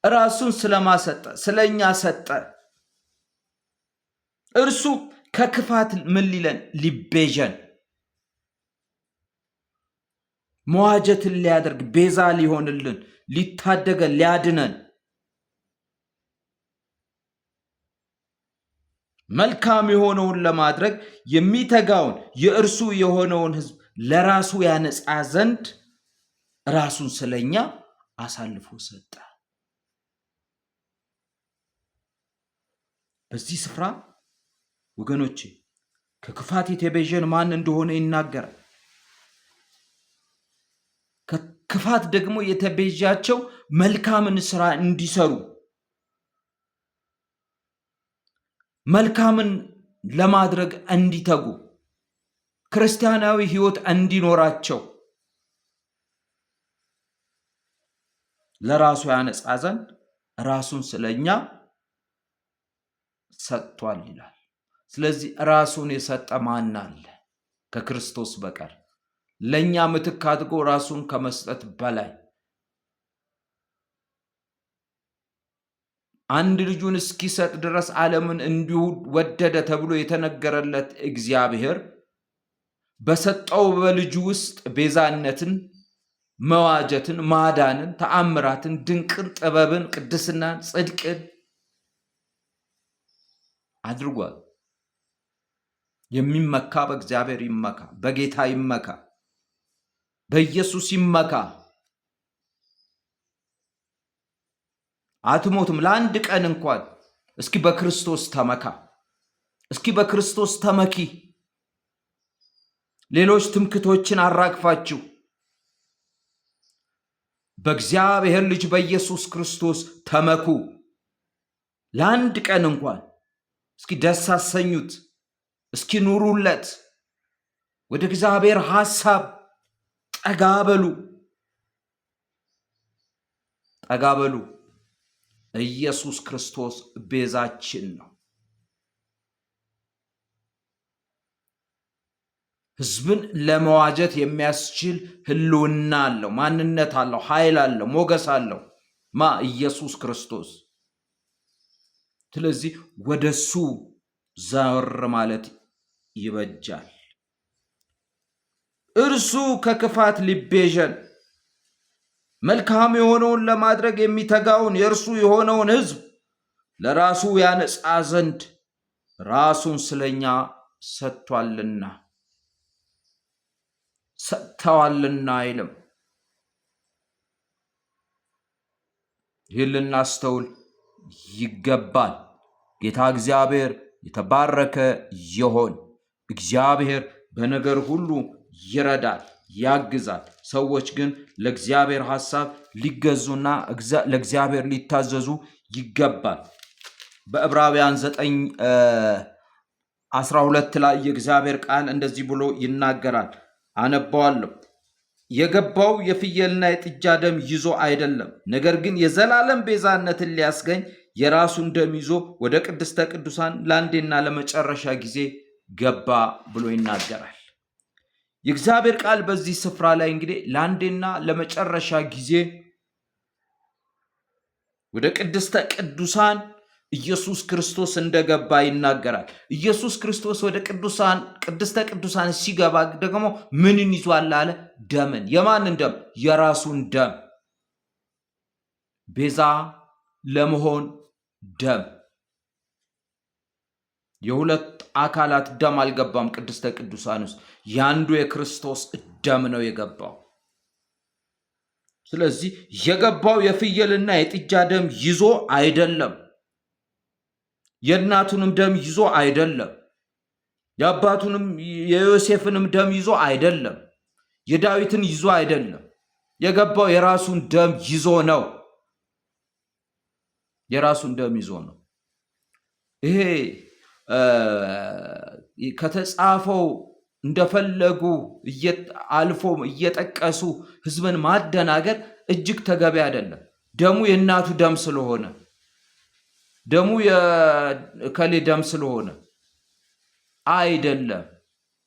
ራሱን ስለማሰጠ ስለኛ ሰጠ። እርሱ ከክፋት ምን ሊለን? ሊቤዠን፣ መዋጀትን ሊያደርግ፣ ቤዛ ሊሆንልን፣ ሊታደገን፣ ሊያድነን፣ መልካም የሆነውን ለማድረግ የሚተጋውን የእርሱ የሆነውን ሕዝብ ለራሱ ያነጻ ዘንድ ራሱን ስለኛ አሳልፎ ሰጠ። በዚህ ስፍራ ወገኖቼ ከክፋት የተቤዠን ማን እንደሆነ ይናገራል። ከክፋት ደግሞ የተቤዣቸው መልካምን ስራ እንዲሰሩ፣ መልካምን ለማድረግ እንዲተጉ፣ ክርስቲያናዊ ሕይወት እንዲኖራቸው ለራሱ ያነጻ ዘንድ ራሱን ስለኛ ሰጥቷል ይላል። ስለዚህ ራሱን የሰጠ ማን አለ ከክርስቶስ በቀር? ለኛ ምትክ አድርጎ ራሱን ከመስጠት በላይ አንድ ልጁን እስኪሰጥ ድረስ ዓለምን እንዲሁ ወደደ ተብሎ የተነገረለት እግዚአብሔር በሰጠው በልጁ ውስጥ ቤዛነትን፣ መዋጀትን፣ ማዳንን፣ ተአምራትን፣ ድንቅን፣ ጥበብን፣ ቅድስናን፣ ጽድቅን አድርጓል። የሚመካ በእግዚአብሔር ይመካ፣ በጌታ ይመካ፣ በኢየሱስ ይመካ። አትሞትም። ለአንድ ቀን እንኳን እስኪ በክርስቶስ ተመካ። እስኪ በክርስቶስ ተመኪ። ሌሎች ትምክቶችን አራግፋችሁ በእግዚአብሔር ልጅ በኢየሱስ ክርስቶስ ተመኩ። ለአንድ ቀን እንኳን እስኪ ደስ አሰኙት። እስኪ ኑሩለት። ወደ እግዚአብሔር ሐሳብ ጠጋ በሉ፣ ጠጋ በሉ። ኢየሱስ ክርስቶስ ቤዛችን ነው። ሕዝብን ለመዋጀት የሚያስችል ህልውና አለው፣ ማንነት አለው፣ ኃይል አለው፣ ሞገስ አለው። ኢየሱስ ክርስቶስ። ስለዚህ ወደሱ ዘወር ማለት ይበጃል። እርሱ ከክፋት ሊቤዠን መልካም የሆነውን ለማድረግ የሚተጋውን የእርሱ የሆነውን ሕዝብ ለራሱ ያነጻ ዘንድ ራሱን ስለኛ ሰጥቷልና ሰጥተዋልና አይልም። ይህን ልናስተውል ይገባል። ጌታ እግዚአብሔር የተባረከ ይሆን። እግዚአብሔር በነገር ሁሉ ይረዳል፣ ያግዛል። ሰዎች ግን ለእግዚአብሔር ሐሳብ ሊገዙና ለእግዚአብሔር ሊታዘዙ ይገባል። በዕብራውያን 9:12 ላይ የእግዚአብሔር ቃል እንደዚህ ብሎ ይናገራል። አነባዋለሁ። የገባው የፍየልና የጥጃ ደም ይዞ አይደለም፣ ነገር ግን የዘላለም ቤዛነትን ሊያስገኝ የራሱን ደም ይዞ ወደ ቅድስተ ቅዱሳን ለአንዴና ለመጨረሻ ጊዜ ገባ ብሎ ይናገራል። የእግዚአብሔር ቃል በዚህ ስፍራ ላይ እንግዲህ ለአንዴና ለመጨረሻ ጊዜ ወደ ቅድስተ ቅዱሳን ኢየሱስ ክርስቶስ እንደገባ ይናገራል። ኢየሱስ ክርስቶስ ወደ ቅድስተ ቅዱሳን ሲገባ ደግሞ ምንን ይዟል አለ? ደምን። የማንን ደም? የራሱን ደም። ቤዛ ለመሆን ደም። የሁለት አካላት ደም አልገባም ቅድስተ ቅዱሳን ውስጥ፣ ያንዱ የክርስቶስ ደም ነው የገባው። ስለዚህ የገባው የፍየልና የጥጃ ደም ይዞ አይደለም፣ የእናቱንም ደም ይዞ አይደለም፣ የአባቱንም የዮሴፍንም ደም ይዞ አይደለም፣ የዳዊትን ይዞ አይደለም። የገባው የራሱን ደም ይዞ ነው። የራሱን ደም ይዞ ነው። ይሄ ከተጻፈው እንደፈለጉ አልፎ እየጠቀሱ ህዝብን ማደናገር እጅግ ተገቢ አይደለም። ደሙ የእናቱ ደም ስለሆነ፣ ደሙ የከሌ ደም ስለሆነ አይደለም።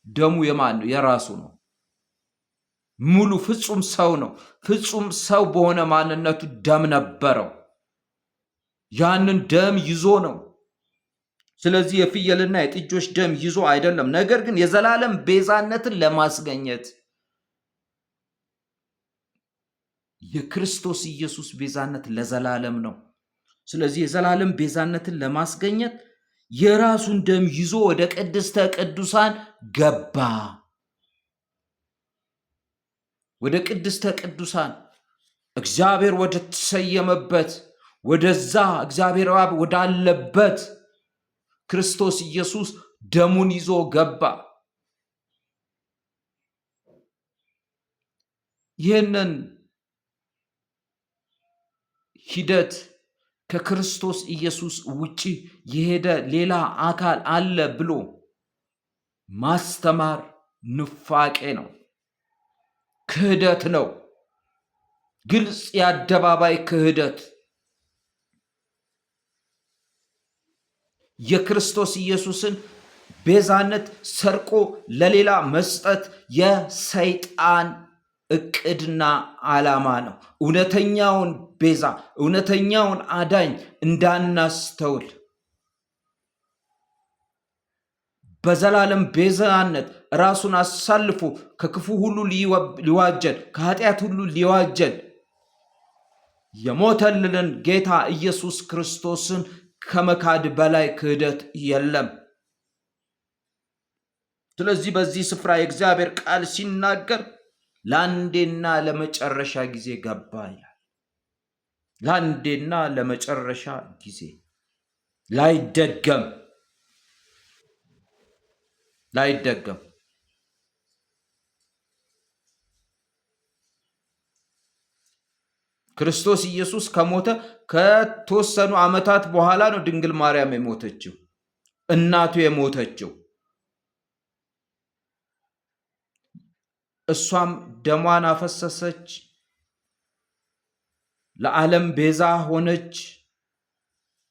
ደሙ የማን ነው? የራሱ ነው። ሙሉ ፍጹም ሰው ነው። ፍጹም ሰው በሆነ ማንነቱ ደም ነበረው። ያንን ደም ይዞ ነው። ስለዚህ የፍየልና የጥጆች ደም ይዞ አይደለም፣ ነገር ግን የዘላለም ቤዛነትን ለማስገኘት የክርስቶስ ኢየሱስ ቤዛነት ለዘላለም ነው። ስለዚህ የዘላለም ቤዛነትን ለማስገኘት የራሱን ደም ይዞ ወደ ቅድስተ ቅዱሳን ገባ። ወደ ቅድስተ ቅዱሳን እግዚአብሔር ወደ ተሰየመበት ወደዛ እግዚአብሔር አብ ወዳለበት ክርስቶስ ኢየሱስ ደሙን ይዞ ገባ። ይህንን ሂደት ከክርስቶስ ኢየሱስ ውጪ የሄደ ሌላ አካል አለ ብሎ ማስተማር ንፋቄ ነው፣ ክህደት ነው። ግልጽ የአደባባይ ክህደት። የክርስቶስ ኢየሱስን ቤዛነት ሰርቆ ለሌላ መስጠት የሰይጣን እቅድና ዓላማ ነው። እውነተኛውን ቤዛ፣ እውነተኛውን አዳኝ እንዳናስተውል በዘላለም ቤዛነት ራሱን አሳልፎ ከክፉ ሁሉ ሊዋጀን፣ ከኃጢአት ሁሉ ሊዋጀን የሞተልንን ጌታ ኢየሱስ ክርስቶስን ከመካድ በላይ ክህደት የለም። ስለዚህ በዚህ ስፍራ የእግዚአብሔር ቃል ሲናገር ለአንዴና ለመጨረሻ ጊዜ ገባ ይላል። ለአንዴና ለመጨረሻ ጊዜ ላይደገም ክርስቶስ ኢየሱስ ከሞተ ከተወሰኑ ዓመታት በኋላ ነው ድንግል ማርያም የሞተችው፣ እናቱ የሞተችው። እሷም ደሟን አፈሰሰች፣ ለዓለም ቤዛ ሆነች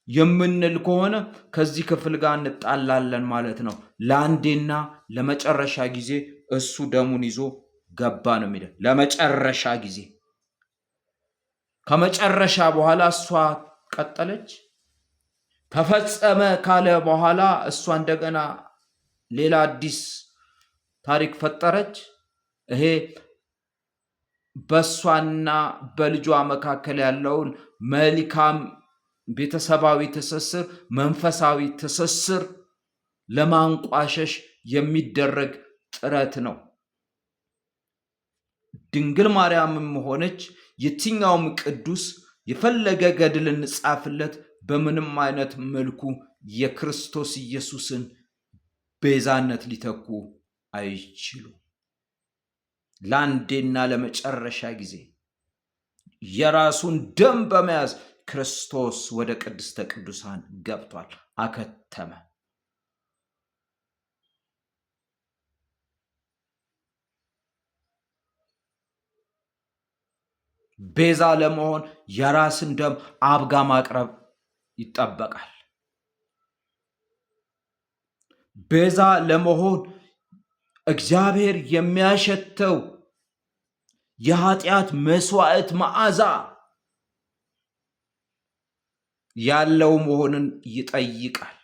የምንል ከሆነ ከዚህ ክፍል ጋር እንጣላለን ማለት ነው። ለአንዴና ለመጨረሻ ጊዜ እሱ ደሙን ይዞ ገባ ነው የሚለው። ለመጨረሻ ጊዜ ከመጨረሻ በኋላ እሷ ቀጠለች። ተፈጸመ ካለ በኋላ እሷ እንደገና ሌላ አዲስ ታሪክ ፈጠረች። ይሄ በእሷና በልጇ መካከል ያለውን መልካም ቤተሰባዊ ትስስር፣ መንፈሳዊ ትስስር ለማንቋሸሽ የሚደረግ ጥረት ነው። ድንግል ማርያምም ሆነች የትኛውም ቅዱስ የፈለገ ገድል እንጻፍለት በምንም አይነት መልኩ የክርስቶስ ኢየሱስን ቤዛነት ሊተኩ አይችሉም። ለአንዴና ለመጨረሻ ጊዜ የራሱን ደም በመያዝ ክርስቶስ ወደ ቅድስተ ቅዱሳን ገብቷል፣ አከተመ። ቤዛ ለመሆን የራስን ደም አብ ጋ ማቅረብ ይጠበቃል። ቤዛ ለመሆን እግዚአብሔር የሚያሸተው የኃጢአት መስዋዕት መዓዛ ያለው መሆንን ይጠይቃል።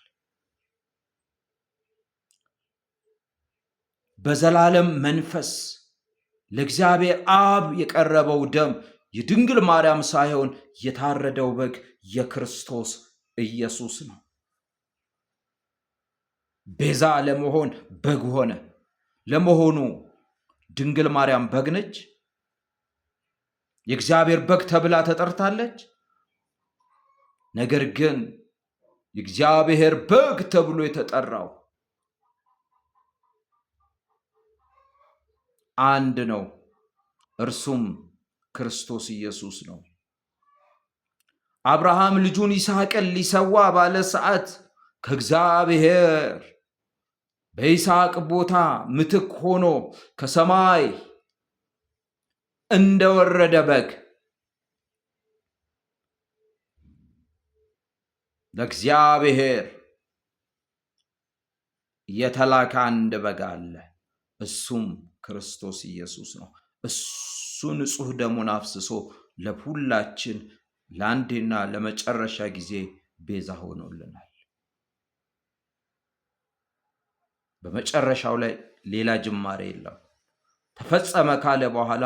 በዘላለም መንፈስ ለእግዚአብሔር አብ የቀረበው ደም የድንግል ማርያም ሳይሆን የታረደው በግ የክርስቶስ ኢየሱስ ነው። ቤዛ ለመሆን በግ ሆነ። ለመሆኑ ድንግል ማርያም በግ ነች? የእግዚአብሔር በግ ተብላ ተጠርታለች? ነገር ግን የእግዚአብሔር በግ ተብሎ የተጠራው አንድ ነው፣ እርሱም ክርስቶስ ኢየሱስ ነው። አብርሃም ልጁን ይስሐቅን ሊሰዋ ባለ ሰዓት ከእግዚአብሔር በይስሐቅ ቦታ ምትክ ሆኖ ከሰማይ እንደወረደ በግ ለእግዚአብሔር የተላከ አንድ በግ አለ። እሱም ክርስቶስ ኢየሱስ ነው። እሱ ንጹሕ ደሙን አፍስሶ ለሁላችን ለአንዴና ለመጨረሻ ጊዜ ቤዛ ሆኖልናል። በመጨረሻው ላይ ሌላ ጅማሬ የለም። ተፈጸመ ካለ በኋላ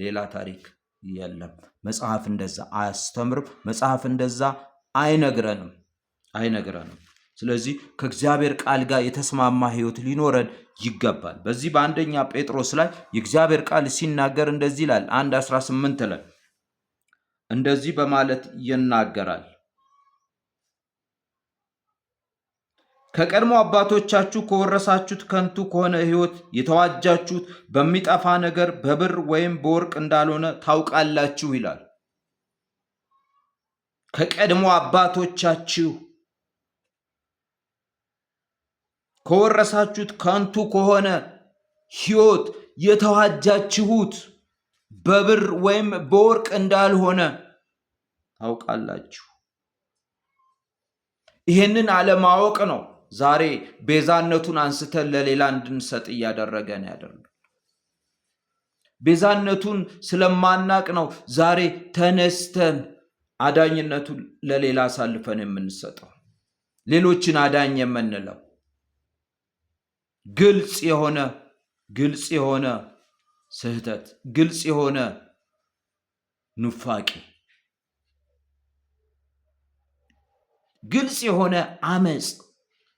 ሌላ ታሪክ የለም። መጽሐፍ እንደዛ አያስተምርም። መጽሐፍ እንደዛ አይነግረንም። ስለዚህ ከእግዚአብሔር ቃል ጋር የተስማማ ሕይወት ሊኖረን ይገባል። በዚህ በአንደኛ ጴጥሮስ ላይ የእግዚአብሔር ቃል ሲናገር እንደዚህ ይላል። 1:18 ላይ እንደዚህ በማለት ይናገራል። ከቀድሞ አባቶቻችሁ ከወረሳችሁት ከንቱ ከሆነ ሕይወት የተዋጃችሁት በሚጠፋ ነገር በብር ወይም በወርቅ እንዳልሆነ ታውቃላችሁ ይላል። ከቀድሞ አባቶቻችሁ ከወረሳችሁት ከንቱ ከሆነ ሕይወት የተዋጃችሁት በብር ወይም በወርቅ እንዳልሆነ ታውቃላችሁ። ይህንን አለማወቅ ነው ዛሬ ቤዛነቱን አንስተን ለሌላ እንድንሰጥ እያደረገን ያደርጋል። ቤዛነቱን ስለማናቅ ነው ዛሬ ተነስተን አዳኝነቱን ለሌላ አሳልፈን የምንሰጠው፣ ሌሎችን አዳኝ የምንለው። ግልጽ የሆነ ስህተት፣ ግልጽ የሆነ ኑፋቄ፣ ግልጽ የሆነ አመፅ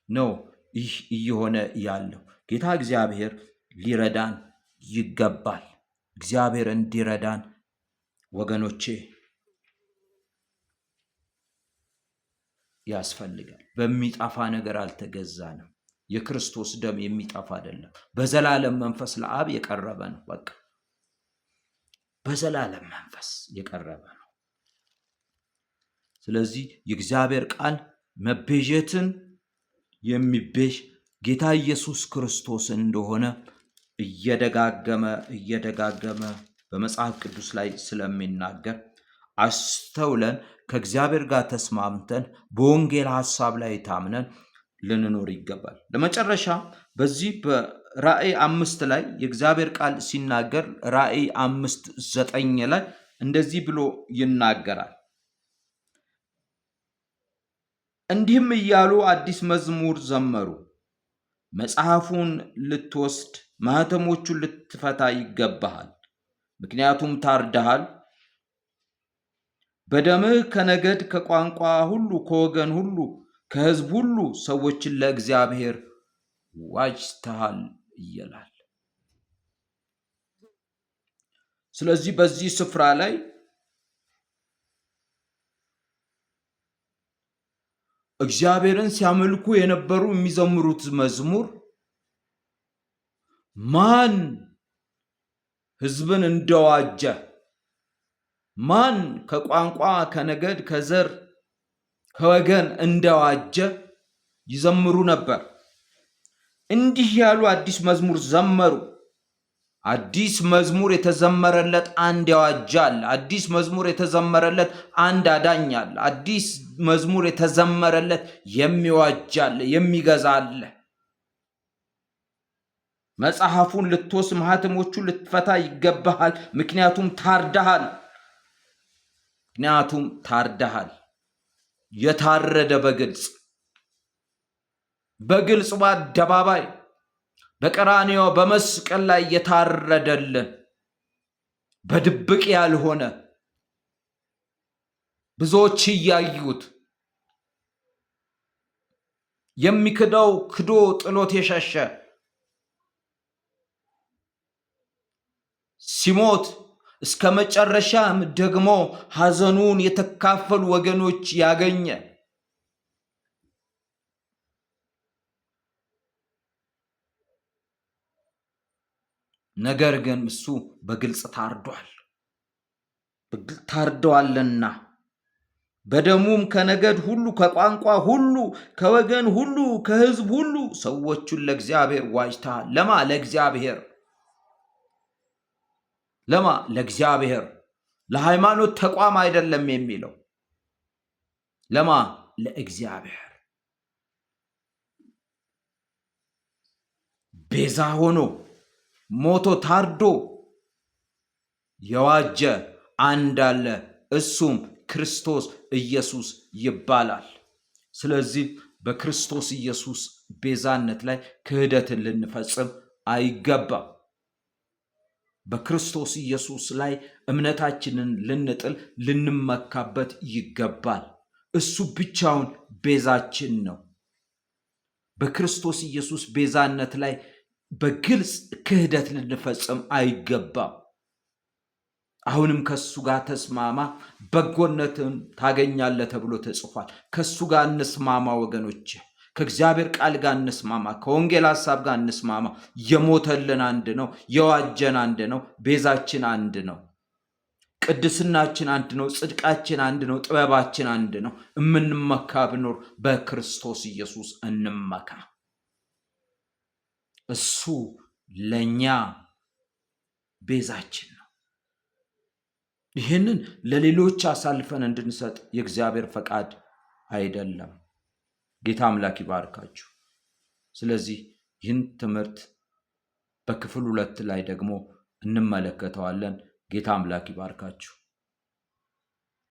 ነው ይህ እየሆነ ያለው። ጌታ እግዚአብሔር ሊረዳን ይገባል። እግዚአብሔር እንዲረዳን ወገኖቼ ያስፈልጋል። በሚጠፋ ነገር አልተገዛንም። የክርስቶስ ደም የሚጠፋ አይደለም። በዘላለም መንፈስ ለአብ የቀረበ ነው። በቃ በዘላለም መንፈስ የቀረበ ነው። ስለዚህ የእግዚአብሔር ቃል መቤዠትን የሚቤዥ ጌታ ኢየሱስ ክርስቶስ እንደሆነ እየደጋገመ በመጽሐፍ ቅዱስ ላይ ስለሚናገር አስተውለን ከእግዚአብሔር ጋር ተስማምተን በወንጌል ሐሳብ ላይ ታምነን ልንኖር ይገባል። ለመጨረሻ በዚህ በራእይ 5 ላይ የእግዚአብሔር ቃል ሲናገር ራእይ 5:9 ላይ እንደዚህ ብሎ ይናገራል። እንዲህም እያሉ አዲስ መዝሙር ዘመሩ። መጽሐፉን ልትወስድ ማኅተሞቹን ልትፈታ ይገባሃል፣ ምክንያቱም ታርደሃል፣ በደምህ ከነገድ ከቋንቋ ሁሉ ከወገን ሁሉ ከሕዝብ ሁሉ ሰዎችን ለእግዚአብሔር ዋጅተሃል ይላል። ስለዚህ በዚህ ስፍራ ላይ እግዚአብሔርን ሲያመልኩ የነበሩ የሚዘምሩት መዝሙር ማን ሕዝብን እንደዋጀ፣ ማን ከቋንቋ ከነገድ ከዘር ከወገን እንደዋጀ ይዘምሩ ነበር። እንዲህ ያሉ አዲስ መዝሙር ዘመሩ። አዲስ መዝሙር የተዘመረለት አንድ ያዋጅ አለ። አዲስ መዝሙር የተዘመረለት አንድ አዳኝ አለ። አዲስ መዝሙር የተዘመረለት የሚዋጅ አለ፣ የሚገዛ አለ። መጽሐፉን ልትወስድ ማኅተሞቹን ልትፈታ ይገባሃል፣ ምክንያቱም ታርደሃል። ምክንያቱም ታርደሃል። የታረደ በግልጽ በአደባባይ በቀራንዮ በመስቀል ላይ የታረደልን፣ በድብቅ ያልሆነ ብዙዎች እያዩት የሚክደው ክዶ ጥሎት የሸሸ ሲሞት እስከ መጨረሻም ደግሞ ሐዘኑን የተካፈሉ ወገኖች ያገኘ ነገር ግን እሱ በግልጽ ታርዷልና በደሙም ከነገድ ሁሉ ከቋንቋ ሁሉ ከወገን ሁሉ ከሕዝብ ሁሉ ሰዎቹን ለእግዚአብሔር ዋጅተሃል። ለእግዚአብሔር ለሃይማኖት ተቋም አይደለም የሚለው። ለእግዚአብሔር ቤዛ ሆኖ ሞቶ ታርዶ የዋጀ አንድ አለ፣ እሱም ክርስቶስ ኢየሱስ ይባላል። ስለዚህ በክርስቶስ ኢየሱስ ቤዛነት ላይ ክህደትን ልንፈጽም አይገባም። በክርስቶስ ኢየሱስ ላይ እምነታችንን ልንጥል ልንመካበት ይገባል። እሱ ብቻውን ቤዛችን ነው። በክርስቶስ ኢየሱስ ቤዛነት ላይ በግልጽ ክህደት ልንፈጽም አይገባም። አሁንም ከሱ ጋር ተስማማ፣ በጎነትን ታገኛለህ ተብሎ ተጽፏል። ከሱ ጋር እንስማማ ወገኖች፣ ከእግዚአብሔር ቃል ጋር እንስማማ፣ ከወንጌል ሐሳብ ጋር እንስማማ። የሞተልን አንድ ነው፣ የዋጀን አንድ ነው፣ ቤዛችን አንድ ነው፣ ቅድስናችን አንድ ነው፣ ጽድቃችን አንድ ነው፣ ጥበባችን አንድ ነው። እምንመካ ብኖር በክርስቶስ ኢየሱስ እንመካ። እሱ ለኛ ቤዛችን ነው። ይህንን ለሌሎች አሳልፈን እንድንሰጥ የእግዚአብሔር ፈቃድ አይደለም። ጌታ አምላክ ይባርካችሁ። ስለዚህ ይህን ትምህርት በክፍል 2 ላይ ደግሞ እንመለከተዋለን። ጌታ አምላክ ይባርካችሁ።